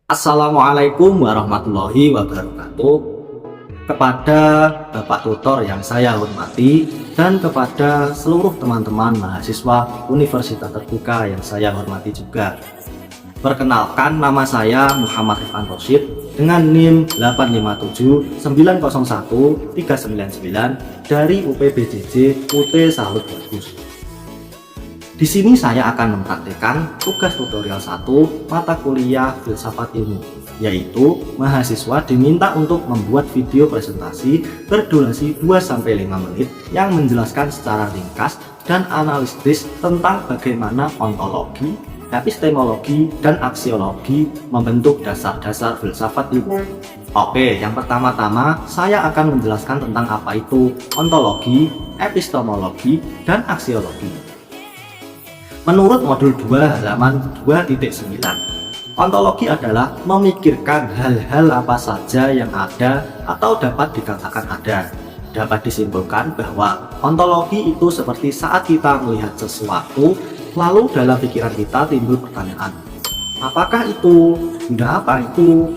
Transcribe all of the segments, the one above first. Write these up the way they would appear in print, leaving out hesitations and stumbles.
Assalamualaikum warahmatullahi wabarakatuh. Kepada Bapak Tutor yang saya hormati dan kepada seluruh teman-teman mahasiswa Universitas Terbuka yang saya hormati juga. Perkenalkan, nama saya Muhammad Rifan Rosyid dengan NIM 857901399 dari UPBJJ UT Salut Bagus. Di sini saya akan mempraktikkan tugas tutorial 1 mata kuliah Filsafat Ilmu, yaitu mahasiswa diminta untuk membuat video presentasi berdurasi 2-5 menit yang menjelaskan secara ringkas dan analitis tentang bagaimana ontologi, epistemologi, dan aksiologi membentuk dasar-dasar filsafat ilmu. Oke, yang pertama-tama saya akan menjelaskan tentang apa itu ontologi, epistemologi, dan aksiologi. Menurut modul 2 halaman 2.9, ontologi adalah memikirkan hal-hal apa saja yang ada atau dapat dikatakan ada. Dapat disimpulkan bahwa ontologi itu seperti saat kita melihat sesuatu, lalu dalam pikiran kita timbul pertanyaan, apakah itu? Benda apa itu?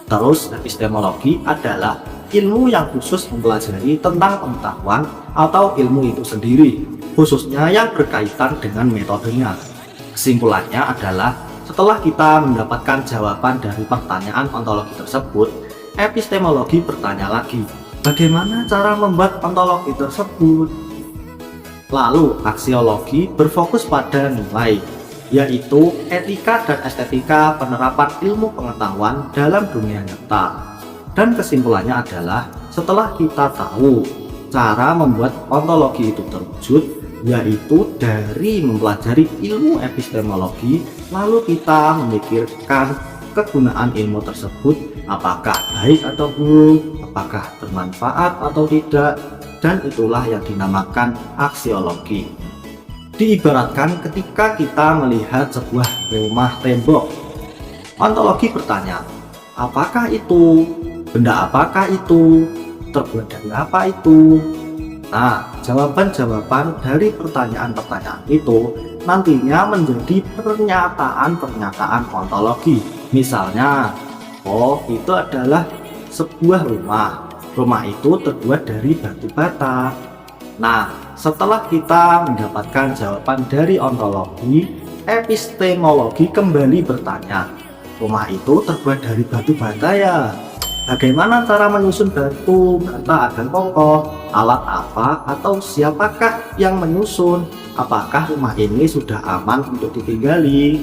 Terus epistemologi adalah ilmu yang khusus mempelajari tentang pengetahuan atau ilmu itu sendiri, khususnya yang berkaitan dengan metodenya. Kesimpulannya adalah setelah kita mendapatkan jawaban dari pertanyaan ontologi tersebut, epistemologi bertanya lagi, bagaimana cara membuat ontologi tersebut? Lalu aksiologi berfokus pada nilai, yaitu etika dan estetika penerapan ilmu pengetahuan dalam dunia nyata. Dan kesimpulannya adalah setelah kita tahu cara membuat ontologi itu terwujud, yaitu dari mempelajari ilmu epistemologi, lalu kita memikirkan kegunaan ilmu tersebut, apakah baik atau buruk, apakah bermanfaat atau tidak, dan itulah yang dinamakan aksiologi. Diibaratkan ketika kita melihat sebuah rumah tembok, ontologi bertanya, apakah itu? Benda apakah itu? Terbuat dari apa itu? Nah, jawaban-jawaban dari pertanyaan-pertanyaan itu nantinya menjadi pernyataan-pernyataan ontologi. Misalnya, oh, itu adalah sebuah rumah. Rumah itu terbuat dari batu bata. Nah, setelah kita mendapatkan jawaban dari ontologi, epistemologi kembali bertanya, rumah itu terbuat dari batu bata ya? Bagaimana cara menyusun batu bata agar kokoh? Alat apa atau siapakah yang menyusun? Apakah rumah ini sudah aman untuk ditinggali?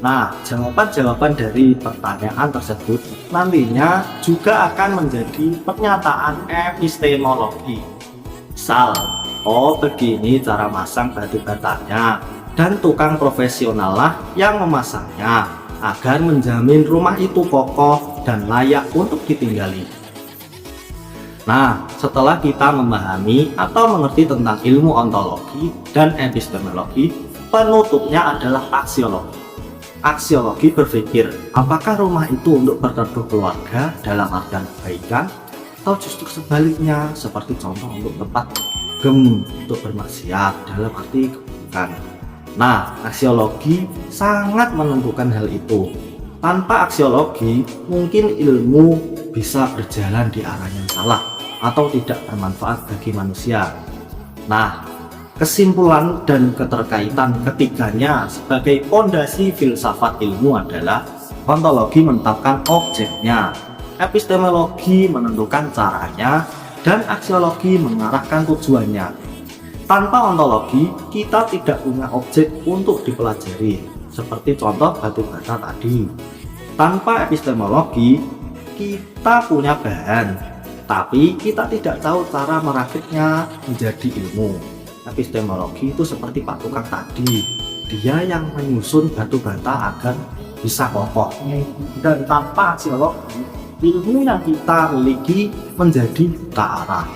Nah, jawaban-jawaban dari pertanyaan tersebut nantinya juga akan menjadi pernyataan epistemologi. Misal, oh begini cara masang batu batanya, dan tukang profesional lah yang memasangnya agar menjamin rumah itu kokoh dan layak untuk ditinggali. Nah, setelah kita memahami atau mengerti tentang ilmu ontologi dan epistemologi, penutupnya adalah aksiologi. Aksiologi berpikir, apakah rumah itu untuk berteduh keluarga dalam artian kebaikan, atau justru sebaliknya, seperti contoh untuk tempat untuk bermaksiat dalam arti keburukan. Nah, aksiologi sangat menentukan hal itu. Tanpa aksiologi, mungkin ilmu bisa berjalan di arah yang salah atau tidak bermanfaat bagi manusia. Nah, kesimpulan dan keterkaitan ketiganya sebagai fondasi filsafat ilmu adalah ontologi menetapkan objeknya, epistemologi menentukan caranya, dan aksiologi mengarahkan tujuannya. Tanpa ontologi, kita tidak punya objek untuk dipelajari, seperti contoh batu bata tadi. Tanpa epistemologi, kita punya bahan, tapi kita tidak tahu cara merakitnya menjadi ilmu. Epistemologi itu seperti Pak Tukang tadi, dia yang menyusun batu bata agar bisa kokoh. Dan tanpa aksiologi, ilmu yang kita miliki menjadi buta arah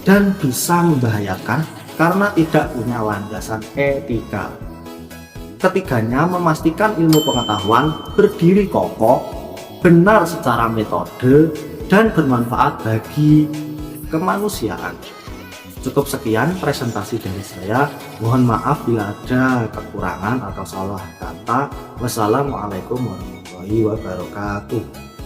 dan bisa membahayakan karena tidak punya landasan etika. Ketiganya memastikan ilmu pengetahuan berdiri kokoh, benar secara metode, dan bermanfaat bagi kemanusiaan. Cukup sekian presentasi dari saya. Mohon maaf bila ada kekurangan atau salah kata. Wassalamualaikum warahmatullahi wabarakatuh. warahmatullahi wabarakatuh.